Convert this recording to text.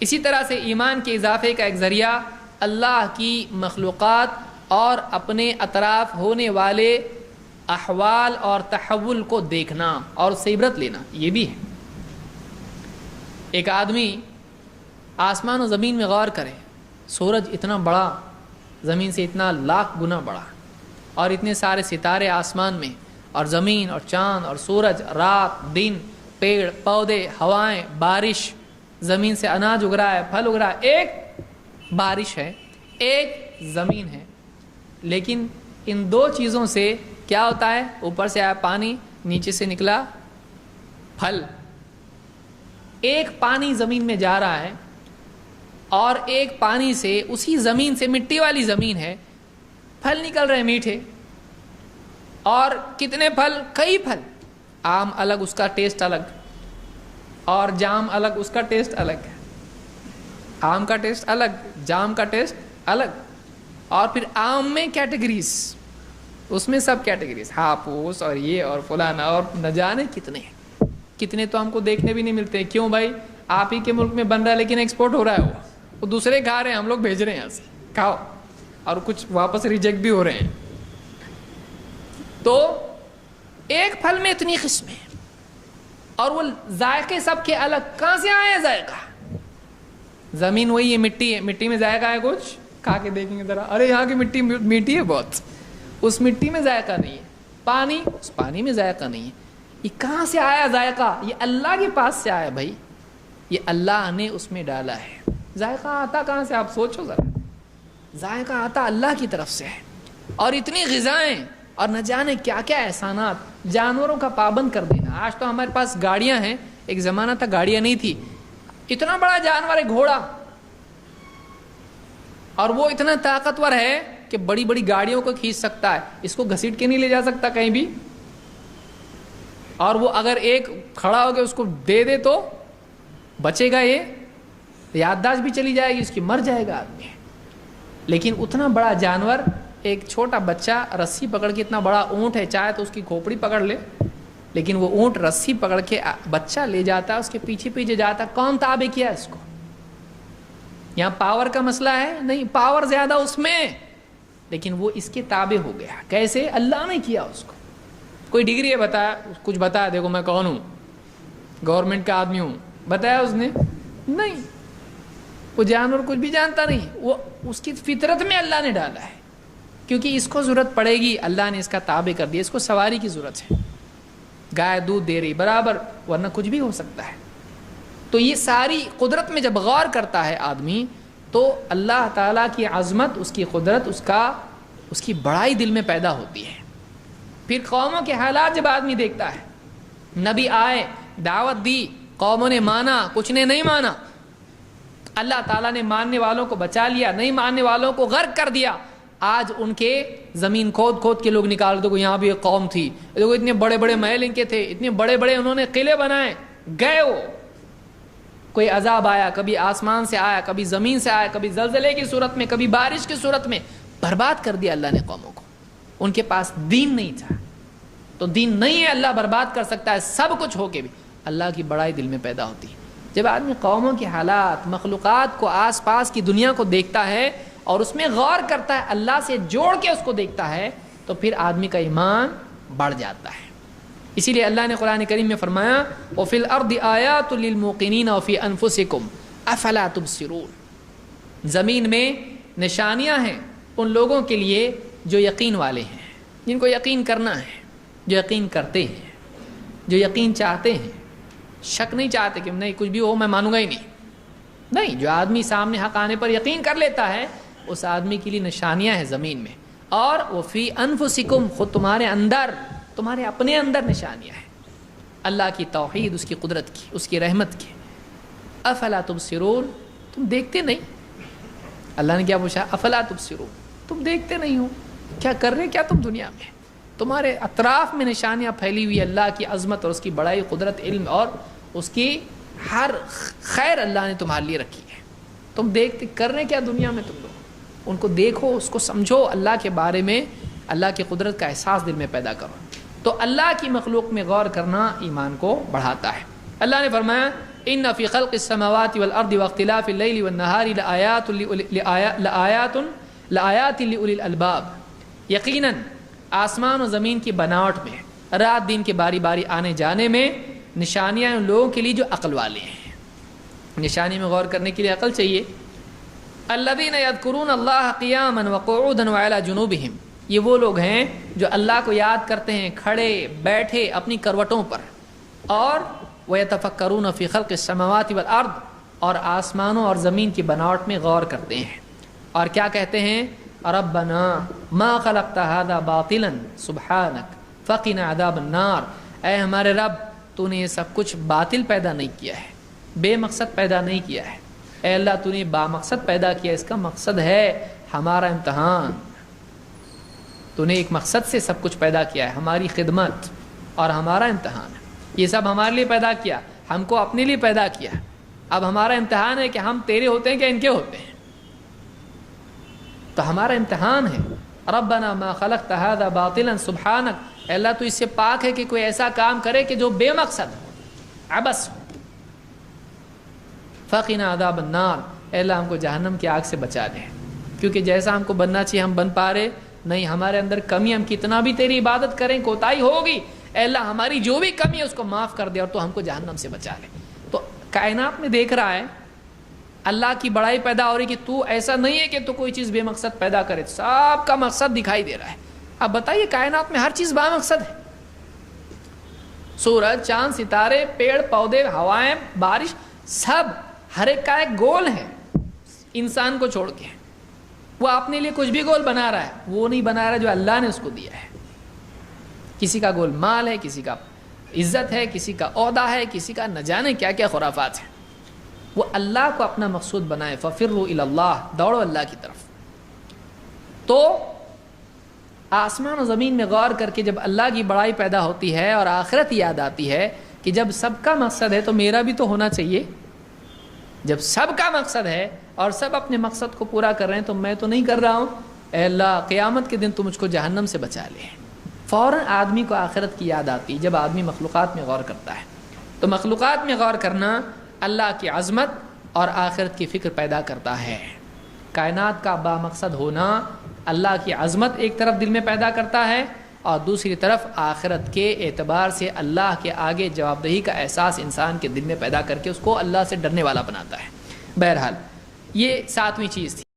اسی طرح سے ایمان کے اضافے کا ایک ذریعہ اللہ کی مخلوقات اور اپنے اطراف ہونے والے احوال اور تحول کو دیکھنا اور اس سے عبرت لینا یہ بھی ہے۔ ایک آدمی آسمان و زمین میں غور کرے، سورج اتنا بڑا، زمین سے اتنا لاکھ گنا بڑا، اور اتنے سارے ستارے آسمان میں، اور زمین اور چاند اور سورج، رات دن، پیڑ پودے، ہوائیں، بارش، زمین سے اناج اگ رہا ہے، پھل اگ رہا ہے، ایک بارش ہے، ایک زمین ہے، لیکن ان دو چیزوں سے کیا ہوتا ہے؟ اوپر سے آیا پانی، نیچے سے نکلا پھل۔ ایک پانی زمین میں جا رہا ہے اور ایک پانی سے، اسی زمین سے، مٹی والی زمین ہے، پھل نکل رہے میٹھے، اور کتنے پھل؟ کئی پھل۔ آم الگ، اس کا ٹیسٹ الگ، اور جام الگ، اس کا ٹیسٹ الگ ہے۔ آم کا ٹیسٹ الگ، جام کا ٹیسٹ الگ، اور پھر آم میں کیٹیگریز، اس میں سب کیٹیگریز، ہاپوس اور یہ اور فلانا اور نہ جانے کتنے ہیں۔ کتنے تو ہم کو دیکھنے بھی نہیں ملتے۔ کیوں بھائی؟ آپ ہی کے ملک میں بن رہا ہے لیکن ایکسپورٹ ہو رہا ہے، وہ دوسرے کھا رہے ہیں، ہم لوگ بھیج رہے ہیں یہاں سے، کھاؤ، اور کچھ واپس ریجیکٹ بھی ہو رہے ہیں۔ تو ایک پھل میں اتنی قسمیں، اور وہ ذائقے سب کے الگ۔ کہاں سے آئے ذائقہ؟ زمین وہی ہے، مٹی ہے، مٹی میں ذائقہ ہے کچھ؟ کھا کے دیکھیں گے ذرا، ارے یہاں کی مٹی میٹھی ہے بہت، اس مٹی میں ذائقہ نہیں ہے۔ پانی، اس پانی میں ذائقہ نہیں ہے۔ یہ کہاں سے آیا ذائقہ؟ یہ اللہ کے پاس سے آیا بھائی، یہ اللہ نے اس میں ڈالا ہے۔ ذائقہ آتا کہاں سے؟ آپ سوچو ذرا، ذائقہ آتا اللہ کی طرف سے ہے۔ اور اتنی غذائیں اور نہ جانے کیا کیا احسانات، جانوروں کا پابند کر دینا۔ آج تو ہمارے پاس گاڑیاں ہیں، ایک زمانہ تک گاڑیاں نہیں تھی۔ اتنا بڑا جانور ہے گھوڑا، اور وہ اتنا طاقتور ہے کہ بڑی بڑی گاڑیوں کو کھینچ سکتا ہے، اس کو گھسیٹ کے نہیں لے جا سکتا کہیں بھی، اور وہ اگر ایک کھڑا ہو کے اس کو دے دے تو بچے گا، یہ یادداشت بھی چلی جائے گی اس کی، مر جائے گا آدمی۔ لیکن اتنا بڑا جانور، ایک چھوٹا بچہ رسی پکڑ کے، اتنا بڑا اونٹ ہے، چاہے تو اس کی کھوپڑی پکڑ لے، لیکن وہ اونٹ رسی پکڑ کے بچہ لے جاتا ہے، اس کے پیچھے پیچھے جاتا ہے۔ کون تابع کیا اس کو؟ یہاں پاور کا مسئلہ ہے نہیں، پاور زیادہ اس میں، لیکن وہ اس کے تابع ہو گیا۔ کیسے؟ اللہ نے کیا اس کو۔ کوئی ڈگری ہے بتایا، کچھ بتایا، دیکھو میں کون ہوں، گورنمنٹ کا آدمی ہوں، بتایا اس نے؟ نہیں۔ وہ جانور کچھ بھی جانتا نہیں، وہ اس کی فطرت میں اللہ نے ڈالا ہے، کیونکہ اس کو ضرورت پڑے گی، اللہ نے اس کا تابع کر دیا، اس کو سواری کی ضرورت ہے، گائے دودھ دے رہی برابر، ورنہ کچھ بھی ہو سکتا ہے۔ تو یہ ساری قدرت میں جب غور کرتا ہے آدمی، تو اللہ تعالیٰ کی عظمت، اس کی قدرت، اس کی بڑائی دل میں پیدا ہوتی ہے۔ پھر قوموں کے حالات جب آدمی دیکھتا ہے، نبی آئے، دعوت دی، قوموں نے مانا، کچھ نے نہیں مانا، اللہ تعالیٰ نے ماننے والوں کو بچا لیا، نہیں ماننے والوں کو غرق کر دیا۔ آج ان کے زمین کھود کھود کے لوگ نکال دو، یہاں بھی ایک قوم تھی، دیکھو اتنے بڑے بڑے محل ان کے تھے، اتنے بڑے بڑے انہوں نے قلعے بنائے، گئے وہ، کوئی عذاب آیا، کبھی آسمان سے آیا، کبھی زمین سے آیا، کبھی زلزلے کی صورت میں، کبھی بارش کی صورت میں، برباد کر دیا اللہ نے قوموں کو۔ ان کے پاس دین نہیں تھا، تو دین نہیں ہے، اللہ برباد کر سکتا ہے سب کچھ ہو کے بھی۔ اللہ کی بڑائی دل میں پیدا ہوتی ہے جب آدمی قوموں کے حالات، مخلوقات کو، آس پاس کی دنیا کو دیکھتا ہے اور اس میں غور کرتا ہے، اللہ سے جوڑ کے اس کو دیکھتا ہے، تو پھر آدمی کا ایمان بڑھ جاتا ہے۔ اسی لیے اللہ نے قرآن کریم میں فرمایا، وَفِي الْأَرْضِ آيَاتٌ لِّلْمُوقِنِينَ وَفِي أَنفُسِكُمْ أَفَلَا تُبْصِرُونَ۔ زمین میں نشانیاں ہیں ان لوگوں کے لیے جو یقین والے ہیں، جن کو یقین کرنا ہے، جو یقین کرتے ہیں، جو یقین چاہتے ہیں، شک نہیں چاہتے کہ نہیں کچھ بھی ہو میں مانوں گا ہی نہیں، جو آدمی سامنے حق آنے پر یقین کر لیتا ہے، اس آدمی کے لیے نشانیاں ہیں زمین میں۔ اور وَفِي أَنفُسِكُمْ، خود تمہارے اندر، تمہارے اپنے اندر نشانیاں ہیں، اللہ کی توحید، اس کی قدرت کی، اس کی رحمت کی۔ افلا تبصرون، تم دیکھتے نہیں؟ اللہ نے کیا پوچھا؟ افلا تبصرون، تم دیکھتے نہیں ہو؟ کیا کر رہے کیا تم دنیا میں؟ تمہارے اطراف میں نشانیاں پھیلی ہوئی، اللہ کی عظمت اور اس کی بڑائی، قدرت، علم اور اس کی ہر خیر اللہ نے تمہارے لیے رکھی ہے۔ تم دیکھتے کر رہے کیا دنیا میں؟ تم لوگ ان کو دیکھو، اس کو سمجھو، اللہ کے بارے میں، اللہ کی قدرت کا احساس دل میں پیدا کرو۔ تو اللہ کی مخلوق میں غور کرنا ایمان کو بڑھاتا ہے۔ اللہ نے فرمایا ان فی خلق السماوات والارض واختلاف اللیل والنہار لآیات لأولی الالباب، یقیناً آسمان و زمین کی بناوٹ میں، رات دن کے باری باری آنے جانے میں نشانیاں ان لوگوں کے لیے جو عقل والے ہیں۔ نشانی میں غور کرنے کے لیے عقل چاہیے۔ الذین یذکرون اللہ قیاما وقعودا وعلی جنوبہم، یہ وہ لوگ ہیں جو اللہ کو یاد کرتے ہیں کھڑے بیٹھے اپنی کروٹوں پر، اور وَيَتَفَكَّرُونَ فِي خَلْقِ السَّمَاوَاتِ وَالْأَرْضِ، اور آسمانوں اور زمین کی بناوٹ میں غور کرتے ہیں، اور کیا کہتے ہیں؟ ربنا ما خلقت هذا باطلا سبحانک فقنا عذاب النار، اے ہمارے رب تو نے یہ سب کچھ باطل پیدا نہیں کیا ہے، بے مقصد پیدا نہیں کیا ہے، اے اللہ تو نے با مقصد پیدا کیا، اس کا مقصد ہے ہمارا امتحان، تو نے ایک مقصد سے سب کچھ پیدا کیا ہے، ہماری خدمت اور ہمارا امتحان ہے، یہ سب ہمارے لیے پیدا کیا، ہم کو اپنے لیے پیدا کیا، اب ہمارا امتحان ہے کہ ہم تیرے ہوتے ہیں کہ ان کے ہوتے ہیں، تو ہمارا امتحان ہے۔ ربنا ما خلقت هذا باطلا سبحانک، اے اللہ تو اس سے پاک ہے کہ کوئی ایسا کام کرے کہ جو بے مقصد ہو، عبث ہو۔ فقنا عذاب النار، اے اللہ ہم کو جہنم کی آگ سے بچا دے، کیونکہ جیسا ہم کو بننا چاہیے ہم بن پا رہے نہیں، ہمارے اندر کمی، ہم کتنا بھی تیری عبادت کریں کوتاہی ہوگی، اے اللہ ہماری جو بھی کمی ہے اس کو معاف کر دے اور تو ہم کو جہنم سے بچا لے۔ تو کائنات میں دیکھ رہا ہے اللہ کی بڑائی پیدا ہو رہی کہ تو ایسا نہیں ہے کہ تو کوئی چیز بے مقصد پیدا کرے، سب کا مقصد دکھائی دے رہا ہے۔ اب بتائیے کائنات میں ہر چیز با مقصد ہے، سورج، چاند، ستارے، پیڑ پودے، ہوائیں، بارش، سب ہر ایک کا ایک گول ہے، انسان کو چھوڑ کے۔ وہ اپنے لیے کچھ بھی گول بنا رہا ہے، وہ نہیں بنا رہا جو اللہ نے اس کو دیا ہے۔ کسی کا گول مال ہے، کسی کا عزت ہے، کسی کا عہدہ ہے، کسی کا نہ جانے کیا کیا خرافات ہیں۔ وہ اللہ کو اپنا مقصود بنائے، فَفِرُّوا إِلَى اللَّهِ، دوڑو اللہ کی طرف۔ تو آسمان و زمین میں غور کر کے جب اللہ کی بڑائی پیدا ہوتی ہے اور آخرت یاد آتی ہے کہ جب سب کا مقصد ہے تو میرا بھی تو ہونا چاہیے، جب سب کا مقصد ہے اور سب اپنے مقصد کو پورا کر رہے ہیں تو میں تو نہیں کر رہا ہوں، اے اللہ قیامت کے دن تو مجھ کو جہنم سے بچا لے۔ فوراً آدمی کو آخرت کی یاد آتی جب آدمی مخلوقات میں غور کرتا ہے۔ تو مخلوقات میں غور کرنا اللہ کی عظمت اور آخرت کی فکر پیدا کرتا ہے۔ کائنات کا با مقصد ہونا اللہ کی عظمت ایک طرف دل میں پیدا کرتا ہے، اور دوسری طرف آخرت کے اعتبار سے اللہ کے آگے جواب دہی کا احساس انسان کے دل میں پیدا کر کے اس کو اللہ سے ڈرنے والا بناتا ہے۔ بہرحال یہ 7ویں چیز تھی۔